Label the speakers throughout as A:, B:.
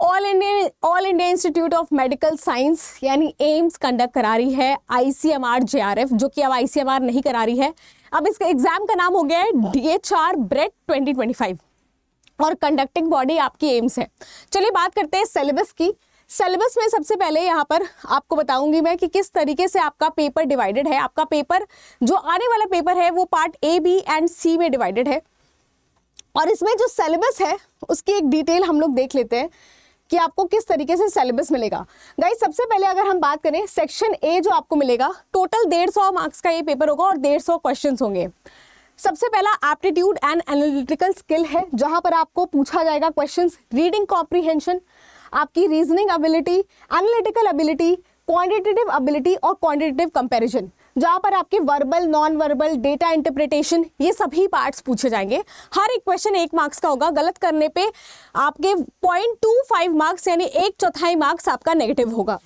A: All India institute of medical science यानी AIIMS conduct करा रही है ICMR JRF, जो कि अब ICMR नहीं करा रही है। अब इसका एग्जाम का नाम हो गया है DHR ब्रेड 2025 और कंडक्टिंग बॉडी आपकी एम्स है। चलिए बात करते हैं सिलेबस की। सिलेबस में सबसे पहले यहाँ पर आपको बताऊंगी मैं कि किस तरीके से आपका पेपर डिवाइडेड है। आपका पेपर जो आने वाला पेपर है वो part A, B and C में डिवाइडेड है और इसमें जो सिलेबस है उसकी एक डिटेल हम लोग देख लेते हैं कि आपको किस तरीके से सिलेबस मिलेगा। गाइस सबसे पहले अगर हम बात करें सेक्शन A जो आपको मिलेगा, टोटल 150 मार्क्स का ये पेपर होगा और 150 क्वेश्चंस होंगे। सबसे पहला एप्टीट्यूड एंड एनालिटिकल स्किल है, जहां पर आपको पूछा जाएगा क्वेश्चंस रीडिंग कॉम्प्रिहेंशन, आपकी reasoning ability, analytical ability, quantitative ability और क्वांटिटेटिव कंपैरिजन, जहां पर आपके verbal, non verbal, data interpretation, ये सभी पार्ट्स पूछे जाएंगे। हर एक क्वेश्चन 1 मार्क्स का होगा। गलत करने पे आपके 0.25 मार्क्स यानी 1/4 मार्क्स आपका नेगेटिव होगा।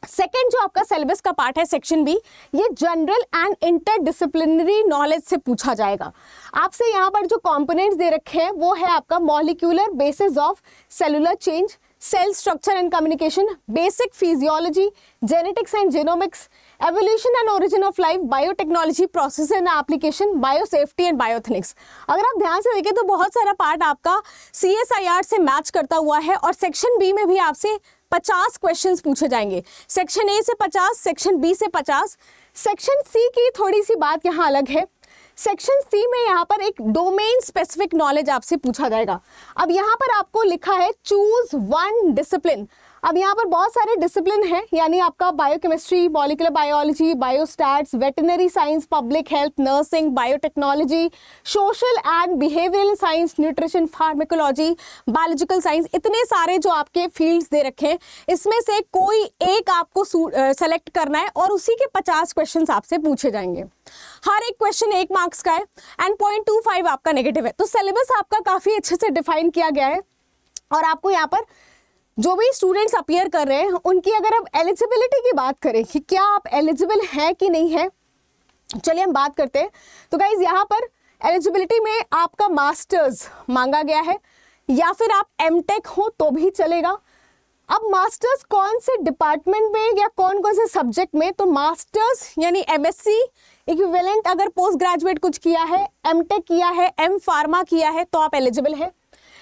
A: सेकेंड जो आपका सिलेबस का पार्ट है सेक्शन B, ये जनरल एंड इंटरडिसिप्लिनरी नॉलेज से पूछा जाएगा। आपसे यहाँ पर जो कंपोनेंट्स दे रखे हैं वो है आपका molecular basis of cellular change, cell structure and communication, basic physiology, genetics and genomics, evolution and origin of life, biotechnology, process and application, biosafety and bioethics. अगर आप ध्यान से देखें तो बहुत सारा पार्ट आपका CSIR से मैच करता हुआ है और सेक्शन B में भी आपसे 50 क्वेश्चंस पूछे जाएंगे। सेक्शन A से 50, सेक्शन B से 50। सेक्शन C की थोड़ी सी बात यहाँ अलग है। सेक्शन C में यहाँ पर एक डोमेन स्पेसिफिक नॉलेज आपसे पूछा जाएगा। अब यहाँ पर आपको लिखा है चूज 1 डिसिप्लिन। अब यहाँ पर बहुत सारे डिसिप्लिन हैं, यानी आपका biochemistry, molecular biology, biostats, veterinary science, public health, nursing, biotechnology, social and behavioural science, nutrition, pharmacology, biological science, इतने सारे जो आपके फील्ड्स दे रखे हैं, इसमें से कोई एक आपको सेलेक्ट करना है और उसी के 50 क्वेश्चन आपसे पूछे जाएंगे। हर एक क्वेश्चन 1 मार्क्स का है एंड 0.25 आपका नेगेटिव है। तो सिलेबस आपका काफी अच्छे से डिफाइन किया गया है और आपको यहाँ पर जो भी स्टूडेंट्स अपीयर कर रहे हैं उनकी अगर आप एलिजिबिलिटी की बात करें कि क्या आप एलिजिबल हैं कि नहीं है, चलिए हम बात करते हैं। तो गाइज यहाँ पर एलिजिबिलिटी में आपका मास्टर्स मांगा गया है या फिर आप M.Tech हो तो भी चलेगा। अब मास्टर्स कौन से डिपार्टमेंट में या कौन कौन से सब्जेक्ट में, तो मास्टर्स यानी MSc इक्विवेलेंट अगर पोस्ट ग्रेजुएट कुछ किया है, M.Tech किया है, M फार्मा किया है तो आप एलिजिबल हैं।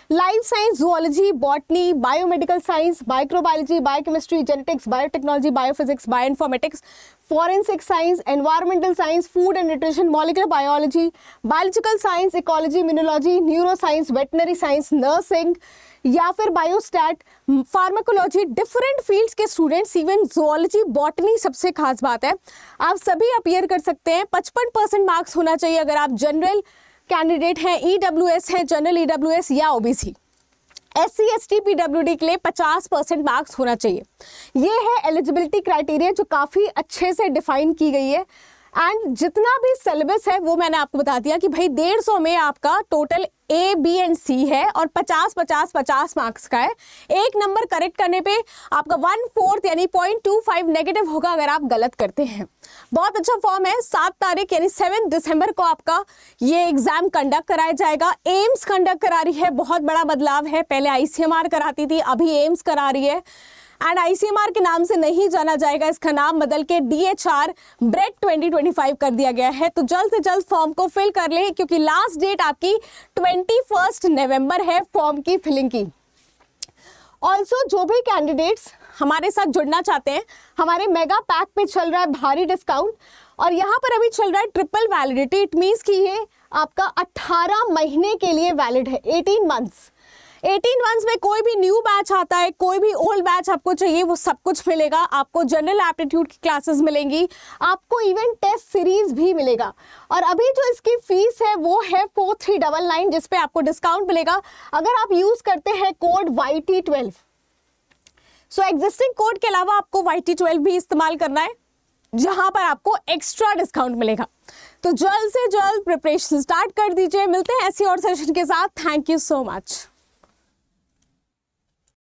A: Life science, zoology, botany, biomedical science, microbiology, biochemistry, genetics, biotechnology, biophysics, bioinformatics, forensic science, environmental science, food and nutrition, molecular biology, biological science, ecology, immunology, neuro science, veterinary science, nursing या फिर biostat, pharmacology, different fields के students, even zoology, botany, सबसे खास बात है आप सभी appear कर सकते हैं। 55% मार्क्स होना चाहिए अगर आप जनरल कैंडिडेट हैं, EWS है, जनरल EWS या OBC। SC ST PWD के लिए 50% मार्क्स होना चाहिए। ये है एलिजिबिलिटी क्राइटेरिया जो काफ़ी अच्छे से डिफाइन की गई है एंड जितना भी सिलेबस है वो मैंने आपको बता दिया कि भाई 150 में आपका total A, B and C है और 50 मार्क्स का है। एक नंबर करेक्ट करने पे आपका 1/4 यानी 0.25 नेगेटिव होगा अगर आप गलत करते हैं। बहुत अच्छा फॉर्म है। 7 तारीख यानी 7 दिसंबर को आपका ये एग्जाम कंडक्ट कराया जाएगा। एम्स कंडक्ट करा रही है, बहुत बड़ा बदलाव है। पहले ICMR कराती थी, अभी एम्स करा रही है एंड ICMR के नाम से नहीं जाना जाएगा, इसका नाम बदल के DHR ब्रेड 2025 कर दिया गया है। तो जल्द से जल्द फॉर्म को फिल कर लें क्योंकि लास्ट डेट आपकी 21 नवंबर है फॉर्म की फिलिंग की। ऑल्सो जो भी कैंडिडेट्स हमारे साथ जुड़ना चाहते हैं, हमारे मेगा पैक पे चल रहा है भारी डिस्काउंट और यहाँ पर अभी चल रहा है ट्रिपल वैलिडिटी। इट मीन्स कि ये आपका 18 महीने के लिए वैलिड है, 18 मंथ्स। 18 मंथ्स में कोई भी न्यू बैच आता है, कोई भी ओल्ड बैच आपको चाहिए वो सब कुछ मिलेगा। आपको जनरल एप्टीट्यूड की क्लासेस मिलेंगी, आपको इवन टेस्ट सीरीज भी मिलेगा और अभी जो इसकी फीस है वो है 4399 जिस पे आपको डिस्काउंट मिलेगा अगर आप यूज करते हैं कोड YT12। सो एग्जिस्टिंग कोड के अलावा आपको YT12 भी इस्तेमाल करना है जहां पर आपको एक्स्ट्रा डिस्काउंट मिलेगा। तो जल्द से जल्द प्रिपरेशन स्टार्ट कर दीजिए। मिलते हैं ऐसी और सेशन के साथ। Thank you so much.